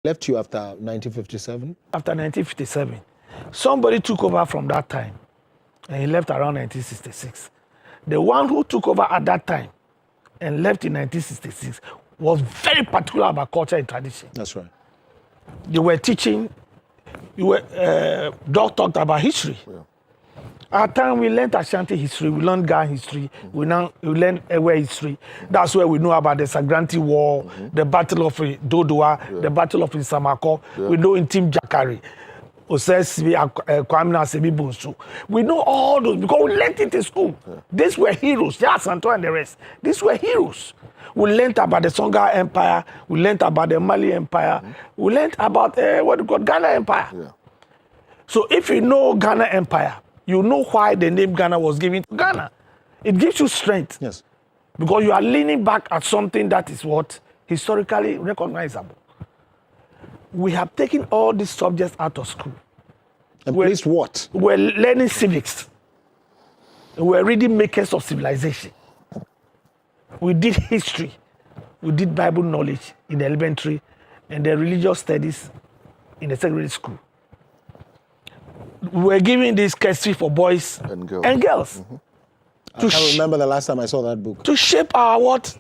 left you after 1957? After 1957. Somebody took over from that time, and he left around 1966. The one who took over at that time and left in 1966 was very particular about culture and tradition. That's right. They were teaching, Doc talked about history. Yeah. At time we learned Ashanti history, we learned Ghana history, we learned Ewe history. That's where we know about the Sagranti War, the Battle of Dodoa, the Battle of Isamako. We know in Team Jakari. We know all those because we learned it in school. These were heroes. Yeah, Santo and the rest. These were heroes. We learned about the Songhai Empire. We learned about the Mali Empire. We learned about Ghana Empire. Yeah. So if you know Ghana Empire, you know why the name Ghana was given to Ghana. It gives you strength. Yes. Because you are leaning back at something that is what? Historically recognizable. We have taken all these subjects out of school. And placed what? We're learning civics. We're reading makers of civilization. We did history. We did Bible knowledge in the elementary and the religious studies in the secondary school. We were giving this chemistry for boys and girls. Mm-hmm. I can't remember the last time I saw that book. To shape our what?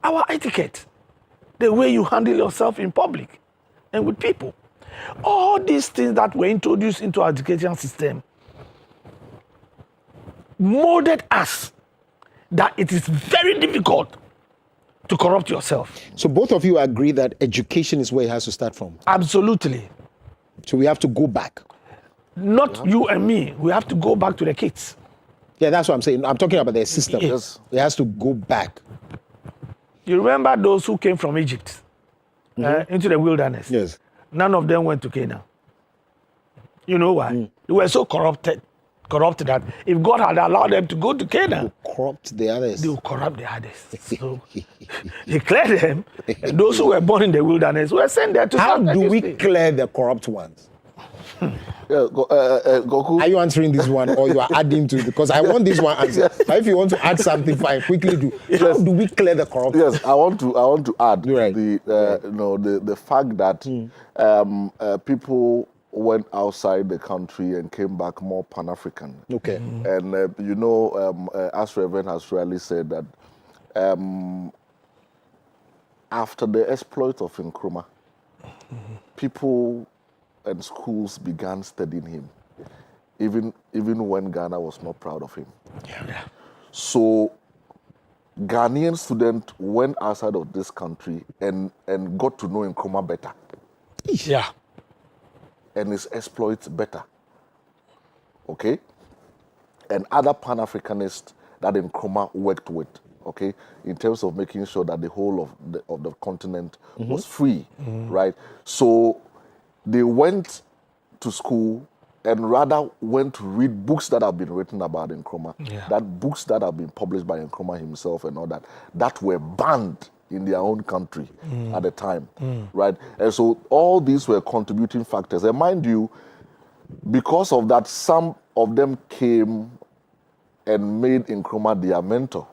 Our etiquette. The way you handle yourself in public and with people. All these things that were introduced into our education system molded us that it is very difficult to corrupt yourself. So both of you agree that education is where it has to start from? Absolutely. So we have to go back? Not you and me. We have to go back to the kids. Yeah, that's what I'm saying. I'm talking about their system. Yes. It has to go back. You remember those who came from Egypt into the wilderness? Yes. None of them went to Canaan. You know why? They were so corrupted that if God had allowed them to go to Canaan, corrupt the others. They will corrupt the others. So he cleared them, and those who were born in the wilderness were sent there to. How do we clear the corrupt ones? Goku. Are you answering this one or you are adding to it? Because I want this one answer. Yes. If you want to add something, fine, quickly do. Yes. How do we clear the corrupt? Yes, I want to add the fact that people went outside the country and came back more Pan-African. Okay. And as Reverend has really said that after the exploit of Nkrumah, people and schools began studying him, even when Ghana was not proud of him. Yeah. So Ghanaian students went outside of this country and got to know Nkrumah better. Yeah. And his exploits better. Okay? And other Pan-Africanists that Nkrumah worked with, okay, in terms of making sure that the whole of the continent was free, right? So they went to school and rather went to read books that have been written about Nkrumah, that books that have been published by Nkrumah himself and all that were banned in their own country at the time, right? And so all these were contributing factors. And mind you, because of that, some of them came and made Nkrumah their mentor.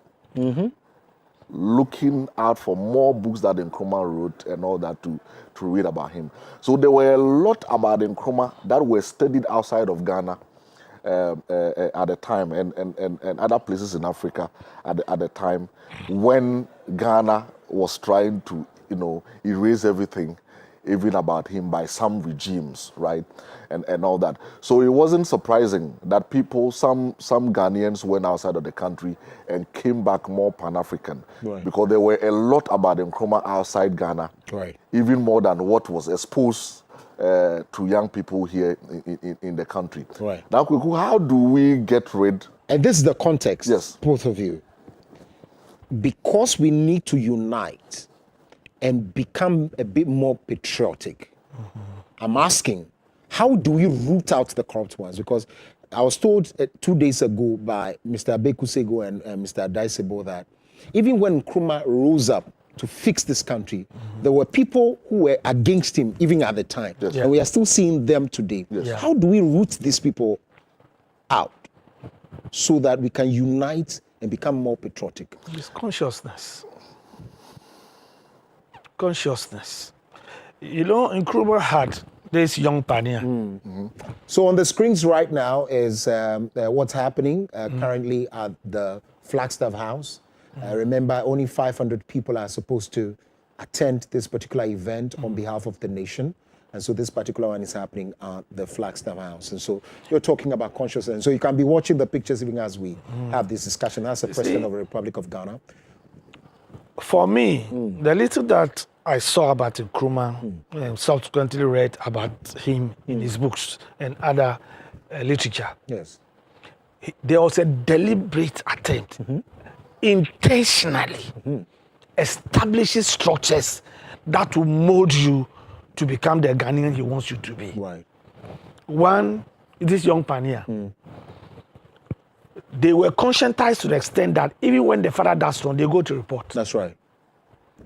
Looking out for more books that Nkrumah wrote and all that to read about him. So there were a lot about Nkrumah that were studied outside of Ghana at the time and other places in Africa at the time when Ghana was trying to, erase everything, even about him by some regimes, right? And all that. So it wasn't surprising that some Ghanaians went outside of the country and came back more Pan-African. Right. Because there were a lot about Nkrumah outside Ghana. Right. Even more than what was exposed to young people here in the country. Right. Now, Kweku, how do we get rid? And this is the context, yes, both of you. Because we need to unite and become a bit more patriotic. I'm asking, how do we root out the corrupt ones? Because I was told 2 days ago by Mr. Abekusego and Mr. Daisebo that even when Nkrumah rose up to fix this country, there were people who were against him even at the time. Yes. And we are still seeing them today. Yes. Yeah. How do we root these people out so that we can unite and become more patriotic? It's consciousness. Consciousness. You know, Nkrumah had this young pioneer. So on the screens right now is what's happening currently at the Flagstaff House. Remember, only 500 people are supposed to attend this particular event on behalf of the nation. And so this particular one is happening at the Flagstaff House. And so you're talking about consciousness. So you can be watching the pictures even as we have this discussion. As the President of the Republic of Ghana. For me, the little that I saw about Nkrumah and subsequently read about him in his books and other literature, Yes. there was a deliberate attempt, intentionally establishing structures that will mold you to become the Ghanaian he wants you to be. Right. One, this young pioneer, they were conscientized to the extent that even when the father does wrong, they go to report. That's right.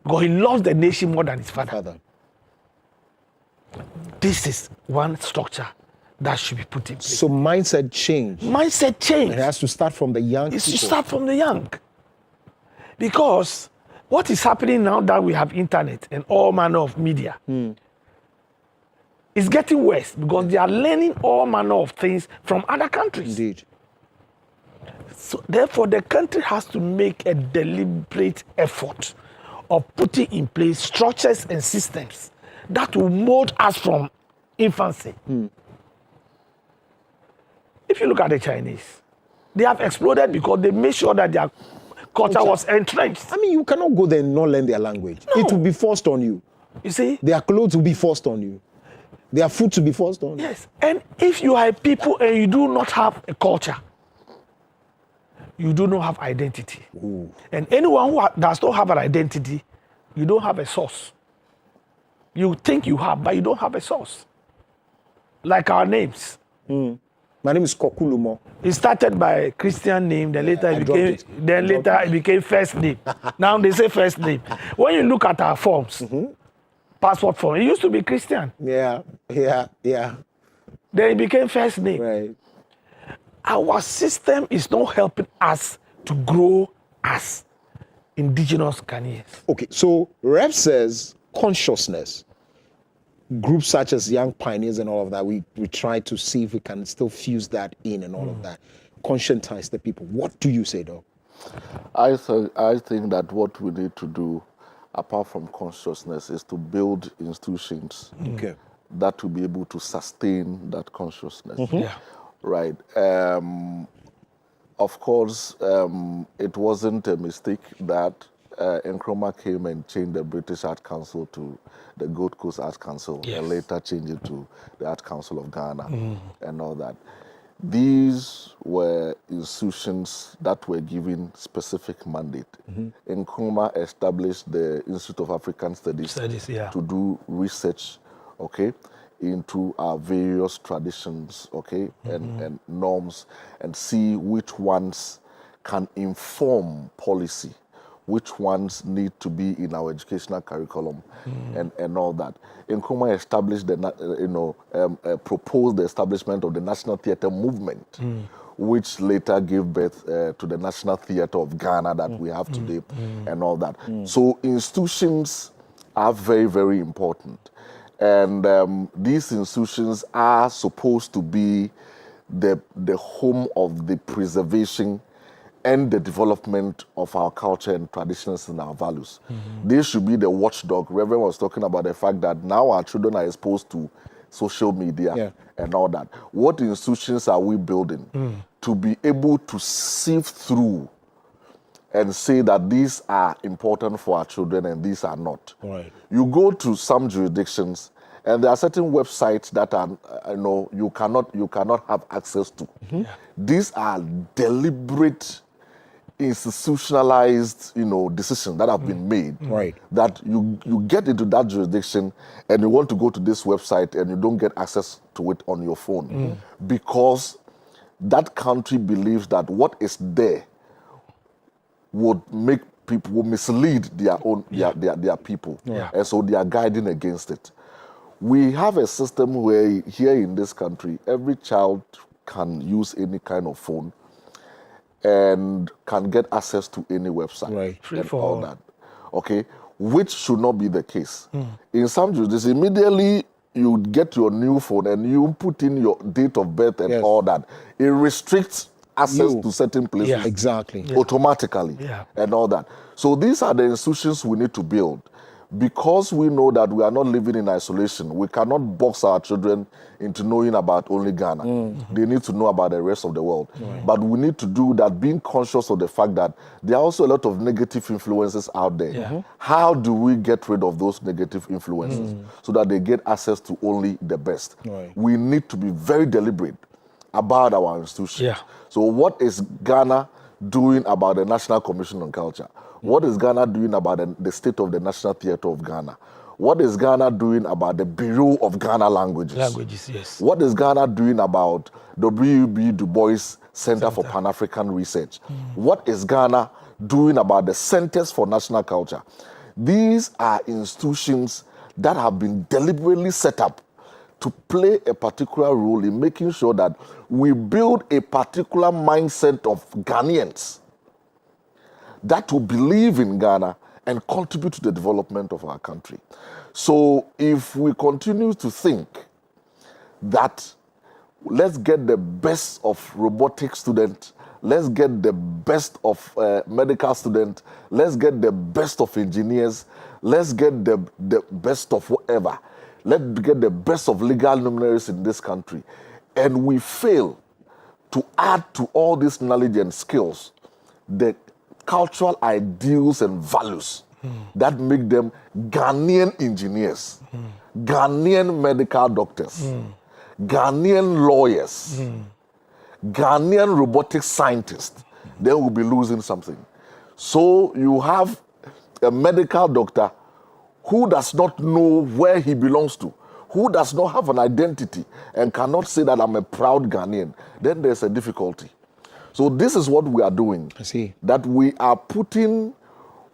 Because he loves the nation more than his father. Father. This is one structure that should be put in place. So mindset change. Mindset change. It has to start from the young It's to people. start from the young. Because what is happening now that we have internet and all manner of media, it's getting worse because they are learning all manner of things from other countries. Indeed. So therefore, the country has to make a deliberate effort of putting in place structures and systems that will mold us from infancy. If you look at the Chinese, they have exploded because they made sure that their culture was entrenched. I mean, you cannot go there and not learn their language. No. It will be forced on you. You see? Their clothes will be forced on you. Their food will be forced on you. Yes. And if you are a people and you do not have a culture, you do not have identity. Ooh. And anyone who does not have an identity, you don't have a source. You think you have, but you don't have a source. Like our names. My name is Kokulumo. It started by a Christian name, then later it became first name. Now they say first name. When you look at our forms, passport form, it used to be Christian. Yeah. Then it became first name. Right. Our system is not helping us to grow as indigenous Ghanaians. Okay, so Rep says consciousness. Groups such as Young Pioneers and all of that, we try to see if we can still fuse that in and all of that. Conscientize the people. What do you say, Doc? I think that what we need to do, apart from consciousness, is to build institutions Okay. that will be able to sustain that consciousness. Yeah. Right. Of course, it wasn't a mistake that Nkrumah came and changed the British Art Council to the Gold Coast Art Council, Yes. and later changed it to the Art Council of Ghana and all that. These were institutions that were given specific mandate. Nkrumah established the Institute of African Studies Yeah. to do research, okay, into our various traditions, okay, and norms, and see which ones can inform policy, which ones need to be in our educational curriculum, and all that. Nkrumah established proposed the establishment of the National Theatre Movement, which later gave birth to the National Theatre of Ghana that we have today, and all that. So institutions are very, very important. And these institutions are supposed to be the home of the preservation and the development of our culture and traditions and our values. They should be the watchdog. Reverend was talking about the fact that now our children are exposed to social media and all that. What institutions are we building to be able to sift through and say that these are important for our children and these are not? Right. You go to some jurisdictions and there are certain websites that are, you cannot have access to. These are deliberate, institutionalized, decisions that have been made. Right. That you get into that jurisdiction and you want to go to this website and you don't get access to it on your phone because that country believes that what is there would make people, will mislead their own their people, and so they are guiding against it. We have a system where here in this country, every child can use any kind of phone and can get access to any website Right. and all that. Okay, which should not be the case. In some jurisdictions, immediately you get your new phone and you put in your date of birth and all that. It restricts access to certain places exactly automatically and all that. So these are the institutions we need to build. Because we know that we are not living in isolation, we cannot box our children into knowing about only Ghana. They need to know about the rest of the world. But we need to do that being conscious of the fact that there are also a lot of negative influences out there. How do we get rid of those negative influences so that they get access to only the best? We need to be very deliberate about our institutions. So what is Ghana doing about the National Commission on Culture? What is Ghana doing about the state of the National Theatre of Ghana? What is Ghana doing about the Bureau of Ghana Languages? What is Ghana doing about W.B. Du Bois Center for Pan-African Research? What is Ghana doing about the Centers for National Culture? These are institutions that have been deliberately set up to play a particular role in making sure that we build a particular mindset of Ghanaians that will believe in Ghana and contribute to the development of our country. So if we continue to think that let's get the best of robotic students, let's get the best of medical students, let's get the best of engineers, let's get the best of whatever, let's get the best of legal luminaries in this country, and we fail to add to all this knowledge and skills the cultural ideals and values that make them Ghanaian engineers, Ghanaian medical doctors, Ghanaian lawyers, Ghanaian robotic scientists, then we'll be losing something. So you have a medical doctor who does not know where he belongs to, who does not have an identity and cannot say that I'm a proud Ghanaian, then there's a difficulty. So this is what we are doing. I see. That we are putting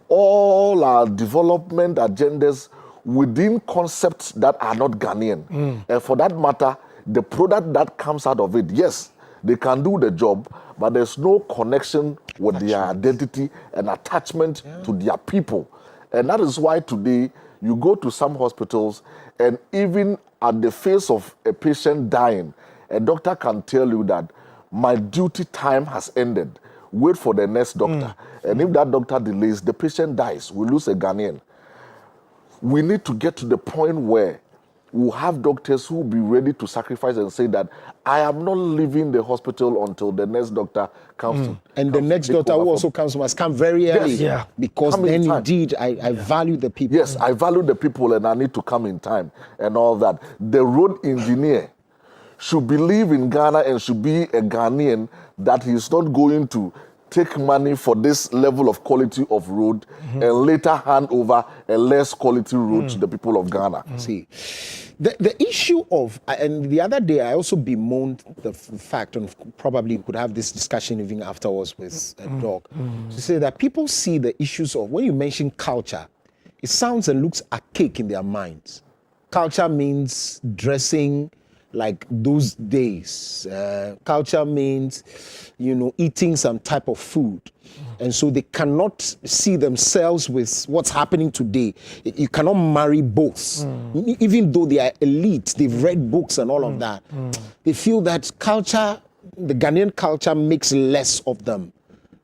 all our development agendas within concepts that are not Ghanaian. And for that matter, the product that comes out of it, yes, they can do the job, but there's no connection with their identity and attachment to their people. And that is why today you go to some hospitals and even at the face of a patient dying, a doctor can tell you that my duty time has ended. Wait for the next doctor. And if that doctor delays, the patient dies. We lose a Ghanaian. We need to get to the point where we'll have doctors who will be ready to sacrifice and say that I am not leaving the hospital until the next doctor comes to. And the next doctor who also comes must come very early. Yes. Because Come in then time. indeed I value the people. Yes, I value the people and I need to come in time and all that. The road engineer should believe in Ghana and should be a Ghanaian that he's not going to take money for this level of quality of road and later hand over a less quality road to the people of Ghana. See, the issue of, and the other day I also bemoaned the fact, and probably could have this discussion even afterwards with a dog, to say that people see the issues of, when you mention culture, it sounds and looks archaic in their minds. Culture means dressing like those days. Culture means, eating some type of food. And so they cannot see themselves with what's happening today. You cannot marry both. Even though they are elite, they've read books and all of that. They feel that culture, the Ghanaian culture, makes less of them.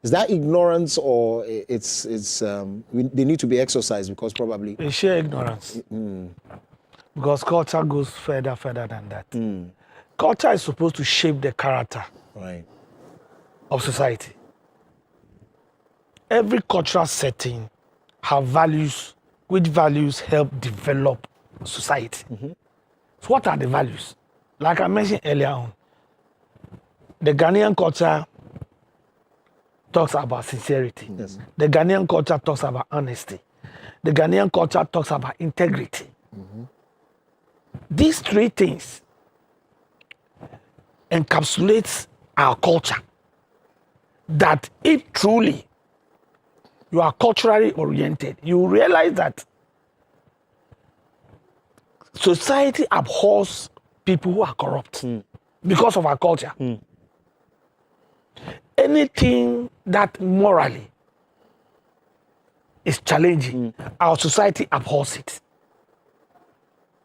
Is that ignorance, or they need to be exercised because probably... It's sheer ignorance. Because culture goes further than that. Culture is supposed to shape the character of society. Every cultural setting have values, which values help develop society. So what are the values? Like I mentioned earlier on, the Ghanaian culture talks about sincerity. The Ghanaian culture talks about honesty. The Ghanaian culture talks about integrity. These three things encapsulates our culture. That if truly you are culturally oriented, you realize that society abhors people who are corrupt because of our culture. Anything that morally is challenging, our society abhors it.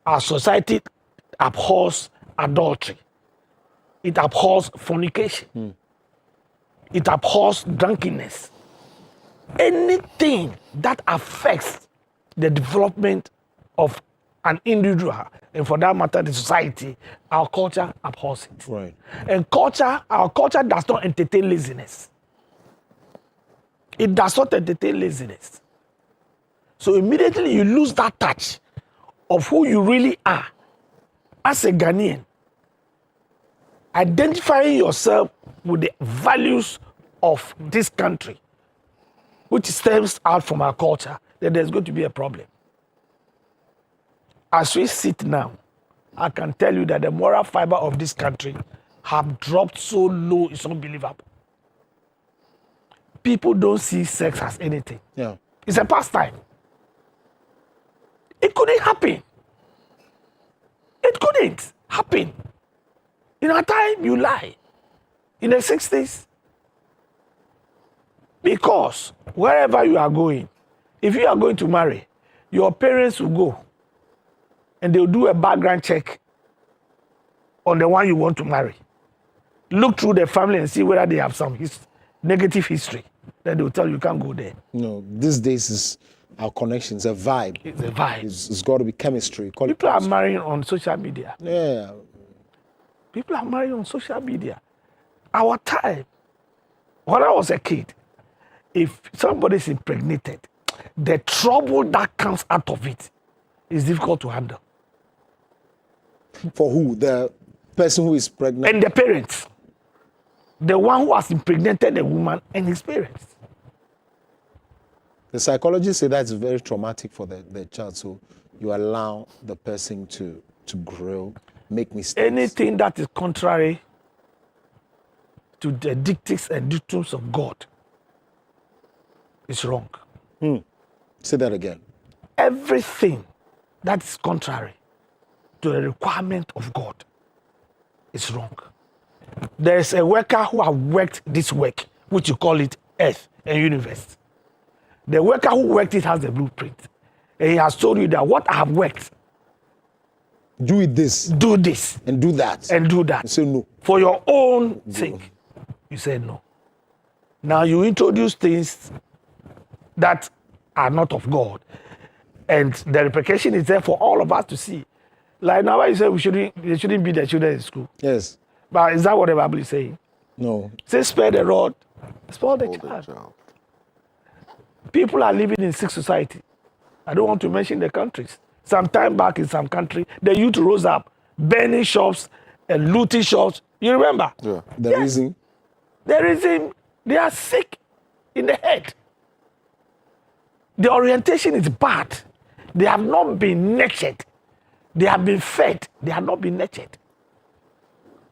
Our society abhors adultery. It abhors fornication. It abhors drunkenness. Anything that affects the development of an individual, and for that matter, the society, our culture abhors it. Right. And our culture does not entertain laziness. It does not entertain laziness. So immediately you lose that touch of who you really are as a Ghanaian. Identifying yourself with the values of this country, which stems out from our culture, then there's going to be a problem. As we sit now, I can tell you that the moral fiber of this country have dropped so low, it's unbelievable. People don't see sex as anything. Yeah. It's a pastime. It couldn't happen. It couldn't happen. In our time, you lie. In the 60s, because wherever you are going, if you are going to marry, your parents will go and they'll do a background check on the one you want to marry. Look through the family and see whether they have some negative history. Then they'll tell you can't go there. No, these days is our connections, a vibe. It's a vibe. It's got to be chemistry. Call it People are chemistry. marrying on social media. Yeah. People are marrying on social media. Our time, when I was a kid, if somebody is impregnated, the trouble that comes out of it is difficult to handle. For who? The person who is pregnant? And the parents, the one who has impregnated the woman and his parents. The psychologists say that's very traumatic for the child. So you allow the person to grow, make mistakes. Anything that is contrary to the dictates and dictums of God is wrong. Say that again. Everything that is contrary to the requirement of God is wrong. There is a worker who has worked this work, which you call it earth and universe. The worker who worked it has the blueprint. And he has told you that what I have worked, Do it this do this and do that. and do that. You say no. For your own sake. You say no. Now you introduce things that are not of God. And the repercussion is there for all of us to see. Like now you say there shouldn't be the children in school. Yes. But is that what the Bible is saying? No. Say spare the rod, spoil the Hold the child. child. People are living in sick society. I don't want to mention the countries. Some time back in some country, the youth rose up, burning shops and looting shops. You remember? Yeah. The Yes. reason? They are sick in the head. The orientation is bad. They have not been nurtured. They have been fed. They have not been nurtured.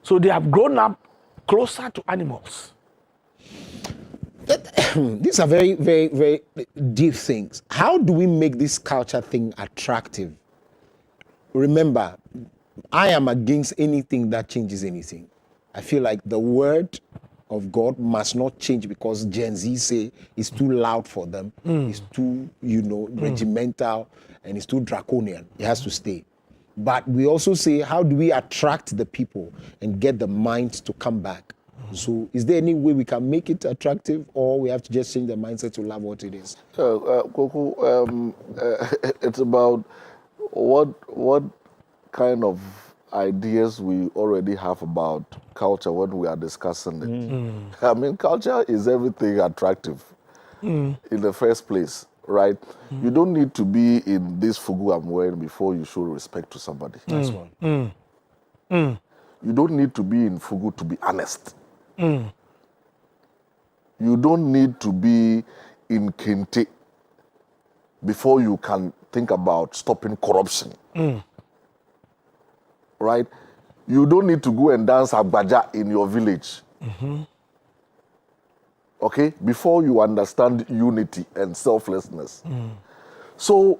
So they have grown up closer to animals. These are very, very, very deep things. How do we make this culture thing attractive? Remember, I am against anything that changes anything. I feel like the word of God must not change because Gen Z say it's too loud for them. It's too, regimental, and it's too draconian. It has to stay. But we also say, how do we attract the people and get the minds to come back? So is there any way we can make it attractive, or we have to just change the mindset to love what it is? Koko, it's about what kind of ideas we already have about culture when we are discussing it. I mean, culture is everything attractive in the first place, right? You don't need to be in this fugu I'm wearing before you show respect to somebody. That's one. You don't need to be in fugu to be honest. You don't need to be in kente before you can think about stopping corruption. Right? You don't need to go and dance agbaja in your village. Okay? Before you understand unity and selflessness. So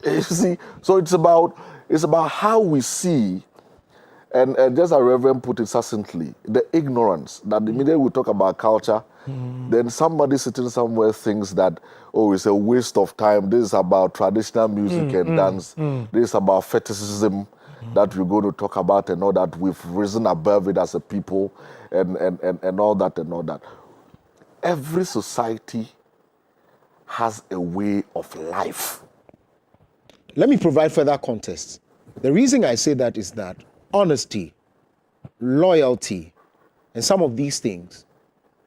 you see, so it's about how we see. And just as Reverend put it succinctly, the ignorance that the minute we talk about culture, then somebody sitting somewhere thinks that, oh, it's a waste of time. This is about traditional music and dance. This is about fetishism that we're going to talk about and all that. We've risen above it as a people and all that and all that. Every society has a way of life. Let me provide further context. The reason I say that is that honesty, loyalty, and some of these things,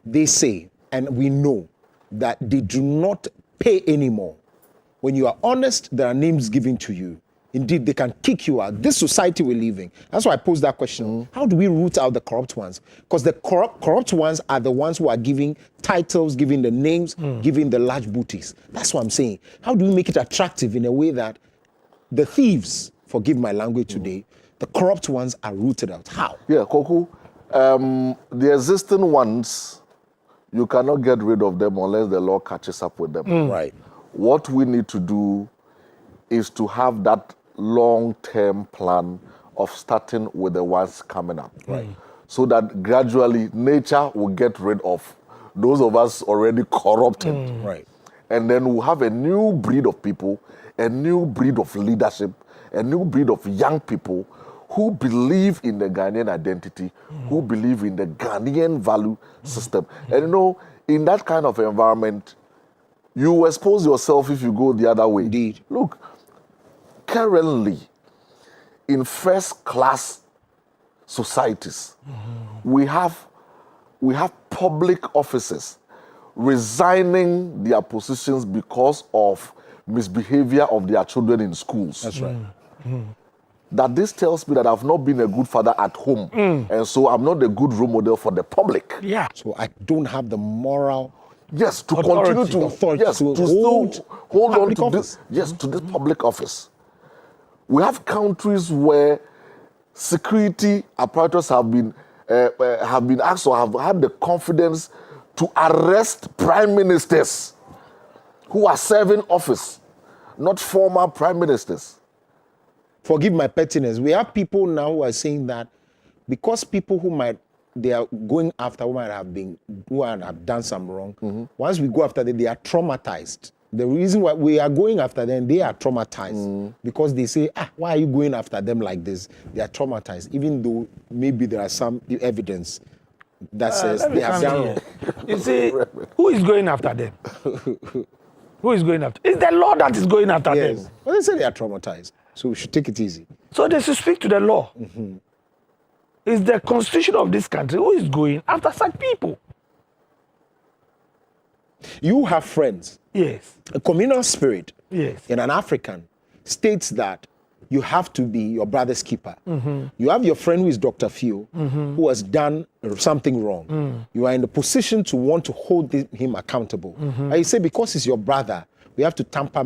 they say, and we know that they do not pay anymore. When you are honest, there are names given to you. Indeed, they can kick you out. This society we're living. That's why I posed that question. How do we root out the corrupt ones? Because the corrupt ones are the ones who are giving titles, giving the names, giving the large booties. That's what I'm saying. How do we make it attractive in a way that the thieves, forgive my language today, the corrupt ones are rooted out? How? Yeah, Koku, the existing ones, you cannot get rid of them unless the law catches up with them. Right. What we need to do is to have that long-term plan of starting with the ones coming up. Right. So that gradually nature will get rid of those of us already corrupted. Right. And then we'll have a new breed of people, a new breed of leadership, a new breed of young people who believe in the Ghanaian identity, who believe in the Ghanaian value system. And you know, in that kind of environment, you expose yourself if you go the other way. Indeed. Look, currently, in first-class societies, we have public officers resigning their positions because of misbehavior of their children in schools. That's right. That this tells me that I've not been a good father at home, and so I'm not a good role model for the public. Yeah. So I don't have the moral Yes, to Authority. continue to Authority yes, to to hold still hold on public to office. this yes to this public office. We have countries where security apparatus have been asked or have had the confidence to arrest prime ministers who are serving office, not former prime ministers. Forgive my pettiness. We have people now who are saying that because people they are going after who might have done some wrong. Once we go after them, they are traumatized. The reason why we are going after them, they are traumatized because they say, why are you going after them like this? They are traumatized, even though maybe there are some evidence that says they have done wrong. You see, who is going after them? Who is going after? It's the law that is going after them. Yes. Well, they say they are traumatized, so we should take it easy. So they should speak to the law. It's the constitution of this country who is going after such people. You have friends. Yes. A communal spirit Yes. in an African states that you have to be your brother's keeper. You have your friend who is Dr. Phil, who has done something wrong. You are in the position to want to hold him accountable. And you say, because he's your brother, we have to tamper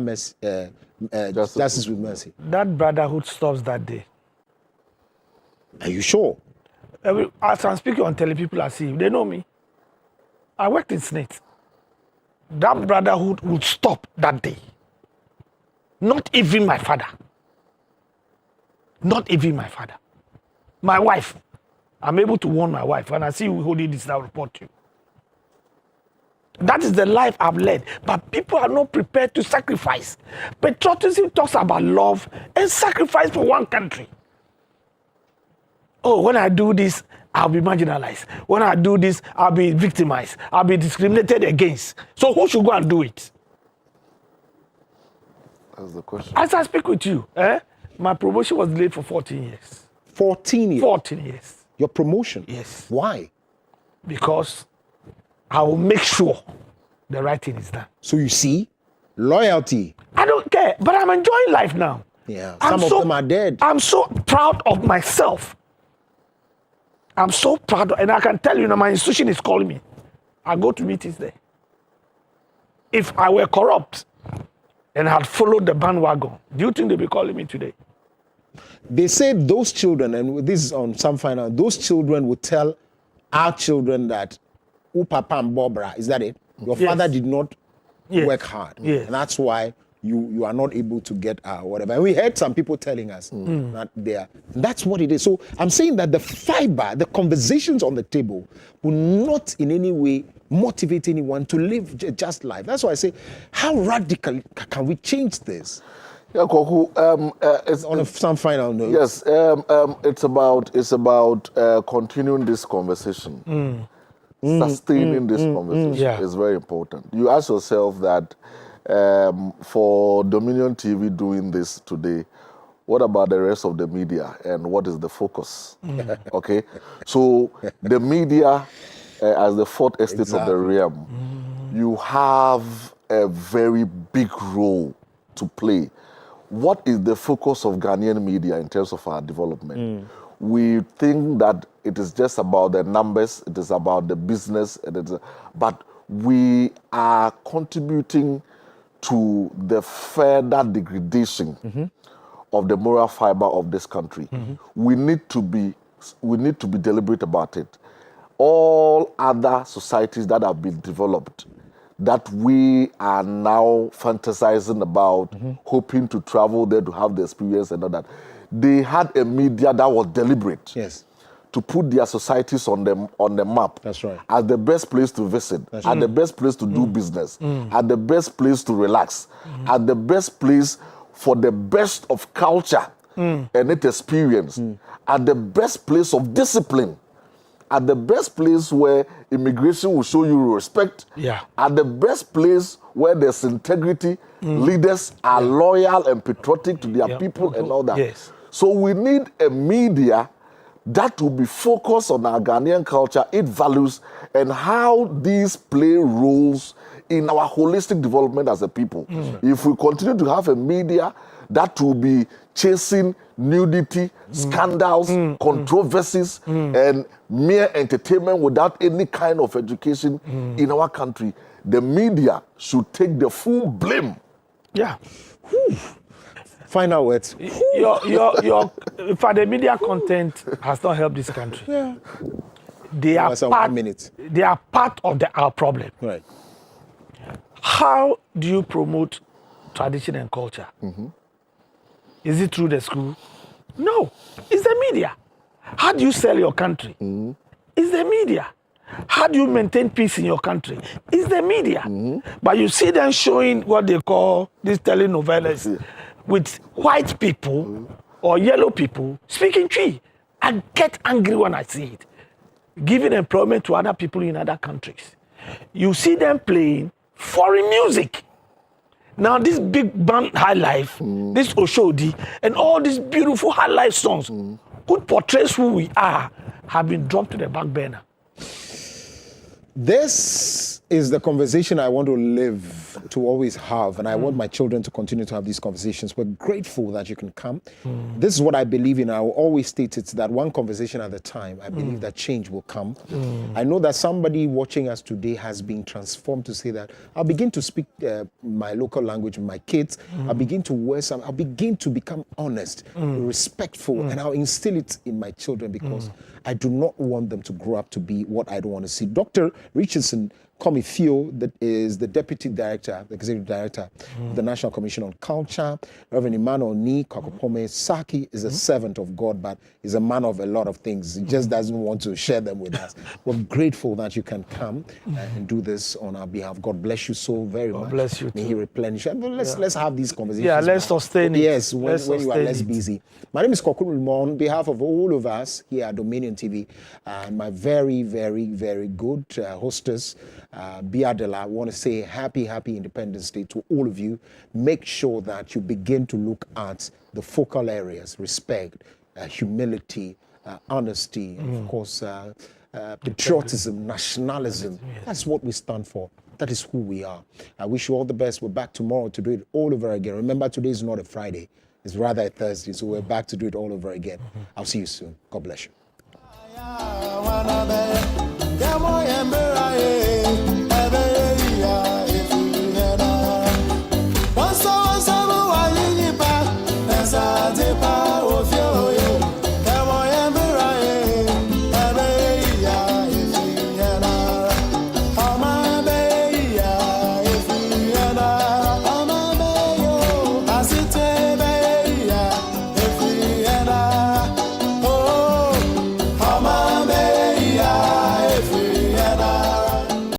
justice with mercy. That brotherhood stops that day. Are you sure? As I'm speaking on tele, people are seeing, they know me. I worked in SNIT. That brotherhood would stop that day. Not even my father. Not even my father. My wife. I'm able to warn my wife. When I see you holding this, I'll report to you. That is the life I've led. But people are not prepared to sacrifice. Patriotism talks about love and sacrifice for one country. Oh, when I do this, I'll be marginalized. When I do this, I'll be victimized. I'll be discriminated against. So who should go and do it? That's the question. As I speak with you, my promotion was delayed for 14 years. 14 years? 14 years. Your promotion? Yes. Why? Because I will make sure the right thing is done. So you see, loyalty. I don't care, but I'm enjoying life now. Yeah, some of them are dead. I'm so proud of myself. I'm so proud, and I can tell you now, my institution is calling me. I go to meetings there. If I were corrupt and had followed the bandwagon, do you think they'd be calling me today? They say those children, and this is on some final, those children would tell our children that, Papa and Bobra, is that it? Your father did not work hard. Yes. And that's why you are not able to get whatever. And we heard some people telling us that that's what it is. So I'm saying that the fiber, the conversations on the table will not in any way motivate anyone to live just life. That's why I say, how radical can we change this? Yeah, Koku, it's On some final note. yes, it's about continuing this conversation. Sustaining this conversation Yeah. is very important. You ask yourself that for Dominion TV doing this today, what about the rest of the media and what is the focus? Okay, so the media, as the fourth estate of the realm, you have a very big role to play. What is the focus of Ghanaian media in terms of our development? We think that it is just about the numbers, it is about the business, but we are contributing to the further degradation of the moral fiber of this country. We need to be deliberate about it. All other societies that have been developed, that we are now fantasizing about, hoping to travel there to have the experience and all that, they had a media that was deliberate. Yes. To put their societies on the map. That's right. As the best place to visit, as the best place to do business, as the best place to relax, as the best place for the best of culture and its experience, at the best place of discipline, at the best place where immigration will show you respect, at the best place where there's integrity, leaders are loyal and patriotic to their people and all that. Yes. So we need a media that will be focused on our Ghanaian culture, its values, and how these play roles in our holistic development as a people. If we continue to have a media that will be chasing nudity, scandals, controversies, and mere entertainment without any kind of education in our country, the media should take the full blame. Yeah. Final words. For the media content has not helped this country. Yeah. They are That's 1 part. minute. They are part of our problem. Right. How do you promote tradition and culture? Is it through the school? No, it's the media. How do you sell your country? It's the media. How do you maintain peace in your country? It's the media. But you see them showing what they call these telenovelas with white people or yellow people speaking Twi. I get angry when I see it. Giving employment to other people in other countries. You see them playing foreign music. Now this big band High Life, this Oshodi, and all these beautiful High Life songs, could portrays who we are, have been dropped to the back burner. This is the conversation I want to live, to always have, and I want my children to continue to have these conversations. We're grateful that you can come. This is what I believe in. I will always state it, that one conversation at a time. I believe that change will come. I know that somebody watching us today has been transformed to say that I'll begin to speak my local language with my kids. I'll begin to wear some. I'll begin to become honest, respectful, and I'll instill it in my children because I do not want them to grow up to be what I don't want to see. Dr. Richardson Komifio, that is the Deputy Director, the Executive Director of the National Commission on Culture. Reverend Emmanuel Ni Kwakopome Saki is a servant of God, but is a man of a lot of things. He just doesn't want to share them with us. We're grateful that you can come and do this on our behalf. God bless you so very much. God bless you May too. He replenish. And let's have these conversations. Yeah, let's sustain it. Yes, when Let's you are sustain less it. busy. My name is Kokuru Lumo. On behalf of all of us here at Dominion TV, and my very, very, very good hostess, Biadela, I want to say happy Independence Day to all of you. Make sure that you begin to look at the focal areas: respect, humility, honesty, and of course, patriotism, nationalism. That's what we stand for. That is who we are. I wish you all the best. We're back tomorrow to do it all over again. Remember, today is not a Friday. It's rather a Thursday, so we're back to do it all over again. I'll see you soon. God bless you.